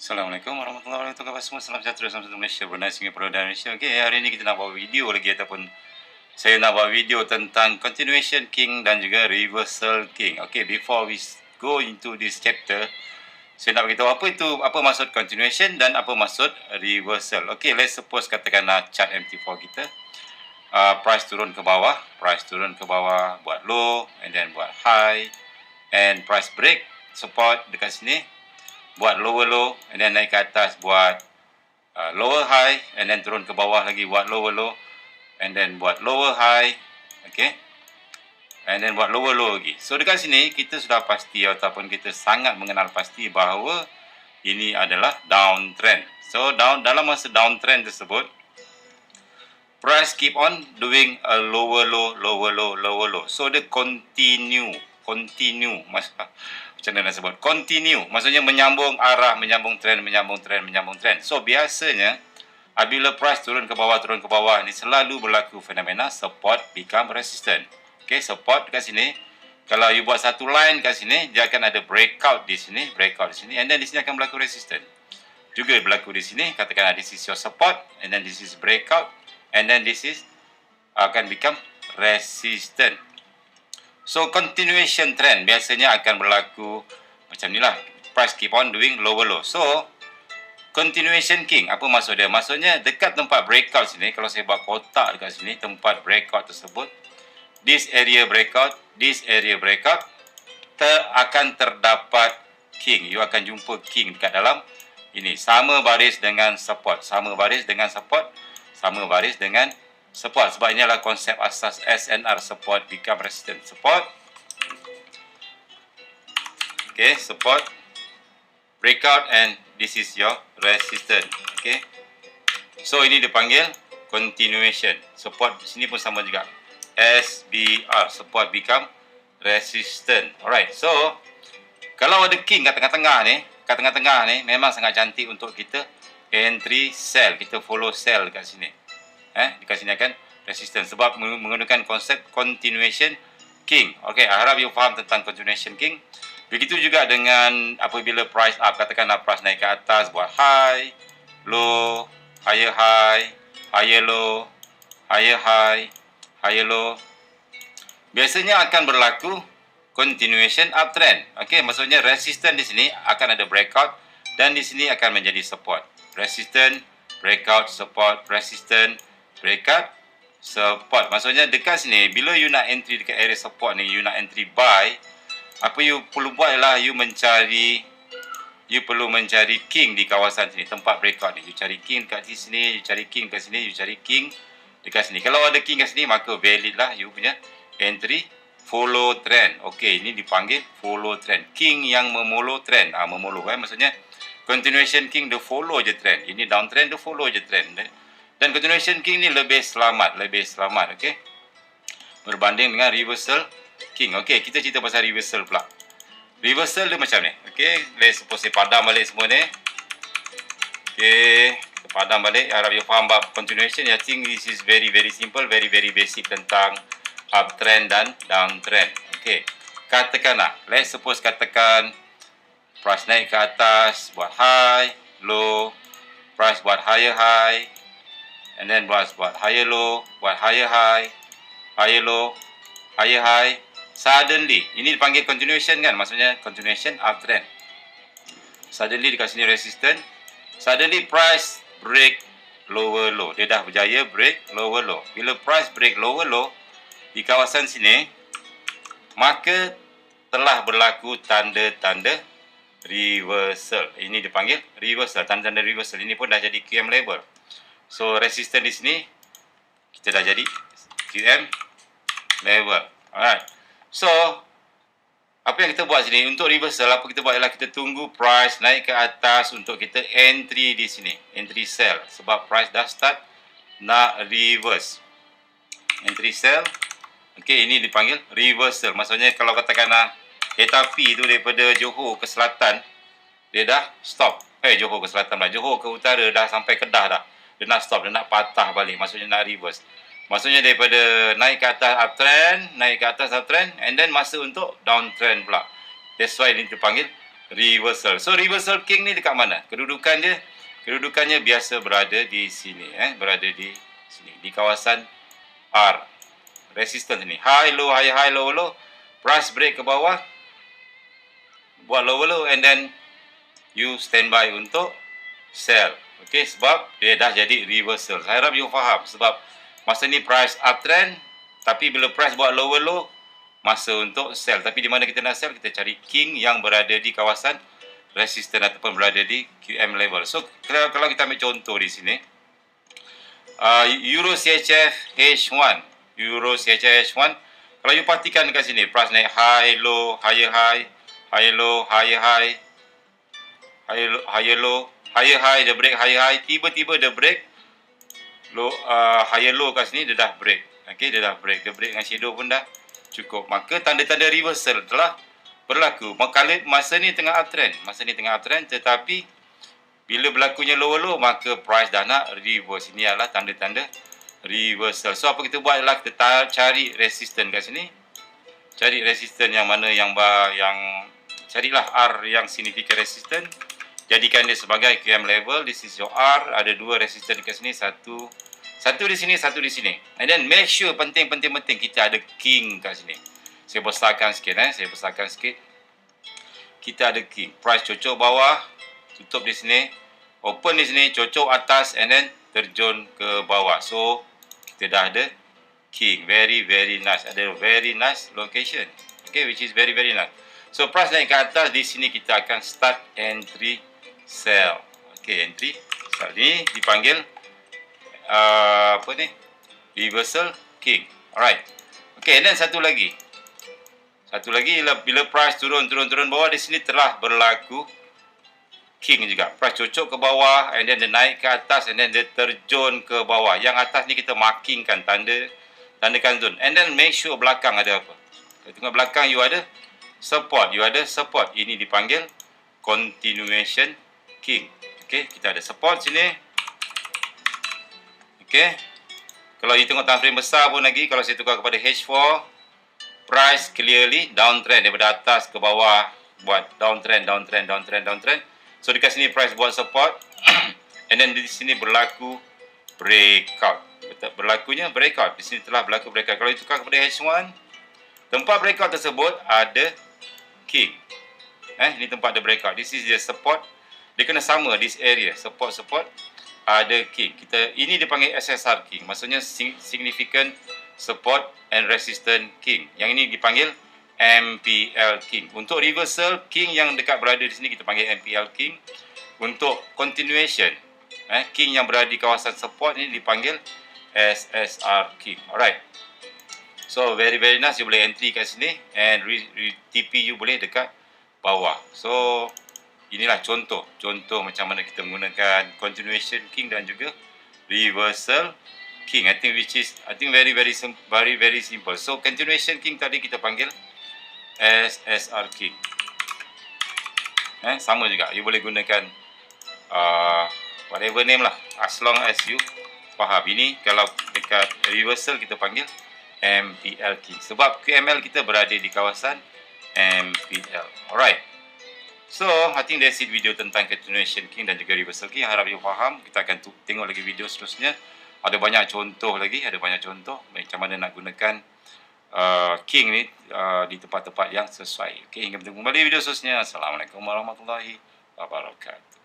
Assalamualaikum warahmatullahi wabarakatuh. Semua salam sejahtera, salam satu Malaysia, Brunei, Singapura dan Malaysia. Okey, hari ini kita nak buat video lagi ataupun saya nak buat video tentang continuation king dan juga reversal king. Okey, before we go into this chapter, saya nak beritahu apa maksud continuation dan apa maksud reversal. Okey, let's suppose katakanlah chart MT4 kita. Price turun ke bawah, buat low and then buat high and price break support dekat sini, buat lower low and then naik ke atas buat lower high and then turun ke bawah lagi buat lower low and then buat lower high, okay, and then buat lower low lagi. So dekat sini kita sudah pasti ataupun kita sangat mengenal pasti bahawa ini adalah downtrend. So dalam masa downtrend tersebut, price keep on doing a lower low. So dia continue. Macam mana nak sebut? Continue. Maksudnya menyambung arah, menyambung trend. So biasanya apabila price turun ke bawah ni selalu berlaku fenomena support become resistant. Okay, support dekat sini. Kalau you buat satu line kat sini, dia akan ada breakout di sini, and then di sini akan berlaku resistant. Juga berlaku di sini, katakanlah this is your support and then this is breakout and then this is akan become resistant. So continuation trend biasanya akan berlaku macam ni lah. Price keep on doing lower low. So continuation king, apa maksud dia? Maksudnya dekat tempat breakout sini, kalau saya buat kotak dekat sini, tempat breakout tersebut, this area breakout, akan terdapat king. You akan jumpa king dekat dalam ini. Sama baris dengan support. Sebab ini adalah konsep asas SNR, support become resistant. Support, okay, support, breakout and this is your resistance. Okay, so ini dipanggil continuation. Support sini pun sama juga, SBR, support become resistant. Alright, so kalau ada king kat tengah-tengah ni memang sangat cantik untuk kita entry sell, kita follow sell dekat sini. Dekat sini akan resistance sebab menggunakan konsep continuation king. Okey, harap you faham tentang continuation king. Begitu juga dengan apabila price up, katakanlah price naik ke atas buat high, low, higher high, higher low, higher high, higher low. Biasanya akan berlaku continuation uptrend. Okey, maksudnya resistance di sini akan ada breakout dan di sini akan menjadi support. Resistance, breakout, support, resistance, breakout, support. Maksudnya dekat sini bila you nak entry dekat area support ni, you nak entry buy, apa you perlu buat ialah you perlu mencari king di kawasan sini, tempat breakout ni. You cari king dekat sini, you cari king dekat sini, you cari king dekat sini. Kalau ada king dekat sini maka valid lah you punya entry follow trend. Okey, ini dipanggil follow trend. King yang memollow trend. Maksudnya continuation king dia follow je trend. Ini downtrend dia follow je trend. Dan continuation king ni lebih selamat, okey, berbanding dengan reversal king. Okey, kita cerita pasal reversal pula. Reversal dia macam ni. Okey, let's suppose saya padam balik semua ni. Okey, kita padam balik. Harap you faham bab continuation. I think this is very simple, very basic tentang uptrend dan downtrend. Okey, katakanlah, let's suppose katakan price naik ke atas buat high, low, price buat higher high, and then buat higher low, buat higher high, higher low, higher high. Suddenly, ini dipanggil continuation kan? Maksudnya continuation uptrend. Suddenly dekat sini resistance. Suddenly price break lower low. Dia dah berjaya break lower low. Bila price break lower low di kawasan sini, maka telah berlaku tanda-tanda reversal. Ini dipanggil reversal. Tanda-tanda reversal ini pun dah jadi QM level. So resistance di sini kita dah jadi QM level. Alright. So apa yang kita buat sini untuk reversal, apa kita buat ialah kita tunggu price naik ke atas untuk kita entry di sini, entry sell, sebab price dah start nak reverse. Entry sell. Okey, ini dipanggil reversal. Maksudnya kalau katakanlah kereta api tu daripada Johor ke selatan, dia dah stop. Johor ke selatan lah, Johor ke utara dah sampai Kedah dah. Dia nak stop, dia nak patah balik. Maksudnya nak reverse. Maksudnya daripada naik ke atas uptrend, and then masa untuk downtrend pula. That's why ini dipanggil reversal. So reversal king ni dekat mana? Kedudukannya biasa berada di sini, berada di sini, di kawasan R. Resistance ni. High, low, high, high, low, low. Price break ke bawah. Buat low, low, and then you standby untuk sell. Okay, sebab dia dah jadi reversal. Saya harap you faham. Sebab masa ni price uptrend, tapi bila price buat lower low, masa untuk sell. Tapi di mana kita nak sell, kita cari king yang berada di kawasan resistance ataupun berada di QM level. So kalau kita ambil contoh di sini, Euro CHF H1, Euro CHF H1, kalau you perhatikan dekat sini, price naik high, low, higher high, higher low, higher high, higher low, higher high, dia break higher high, tiba-tiba dia break low, higher low kat sini, dia dah break. Okay, dia dah break. Dia break dengan shadow pun dah cukup. Maka tanda-tanda reversal telah berlaku. Masa ni tengah uptrend. Tetapi bila berlakunya lower low, maka price dah nak reverse. Ini adalah tanda-tanda reversal. So apa kita buat adalah kita cari resistance kat sini. Cari resistance yang mana yang carilah R yang significant resistance. Jadikan dia sebagai QM level. This is your R. Ada dua resistance kat sini. Satu di sini, satu di sini. And then make sure penting kita ada king kat sini. Saya besarkan sikit. Kita ada king. Price cocok bawah, tutup di sini, open di sini, cocok atas, and then terjun ke bawah. So kita dah ada king. Very nice. Ada very nice location. Okay, which is very nice. So price naik ke atas, di sini kita akan start entry sell. Okay, entry sell ni dipanggil reversal king. Alright. Okay, and then satu lagi bila price turun bawah, di sini telah berlaku king juga. Price cocok ke bawah, and then dia naik ke atas, and then dia terjun ke bawah. Yang atas ni kita markingkan, tandakan zone. And then make sure belakang ada apa. Kalau tengok belakang you ada support. Ini dipanggil continuation king. Okay, kita ada support sini. Okay, kalau you tengok time frame besar pun lagi, kalau saya tukar kepada H4, price clearly downtrend daripada atas ke bawah, buat downtrend. So dekat sini price buat support and then di sini berlaku breakout. Berlakunya breakout. Di sini telah berlaku breakout. Kalau you tukar kepada H1, tempat breakout tersebut ada king. Ini tempat ada breakout. This is the support. Dia kena sama this area, support ada king. Ini dipanggil SSR king. Maksudnya significant support and resistance king. Yang ini dipanggil MPL king. Untuk reversal king yang dekat berada di sini kita panggil MPL king. Untuk continuation king yang berada di kawasan support ini dipanggil SSR king. Alright. So very nice. You boleh entry kat sini and TP you boleh dekat bawah. So inilah contoh macam mana kita menggunakan continuation king dan juga reversal king. I think very simple. So continuation king tadi kita panggil SSR king. Sama juga. You boleh gunakan whatever name lah, as long as you faham. Ini kalau dekat reversal kita panggil MPL king. Sebab QML kita berada di kawasan MPL. Alright. So, I think that's it video tentang continuation king dan juga reversal king. Harap you faham. Kita akan tengok lagi video seterusnya. Ada banyak contoh macam mana nak gunakan king ni di tempat-tempat yang sesuai. Okay, hingga bertemu kembali video seterusnya. Assalamualaikum warahmatullahi wabarakatuh.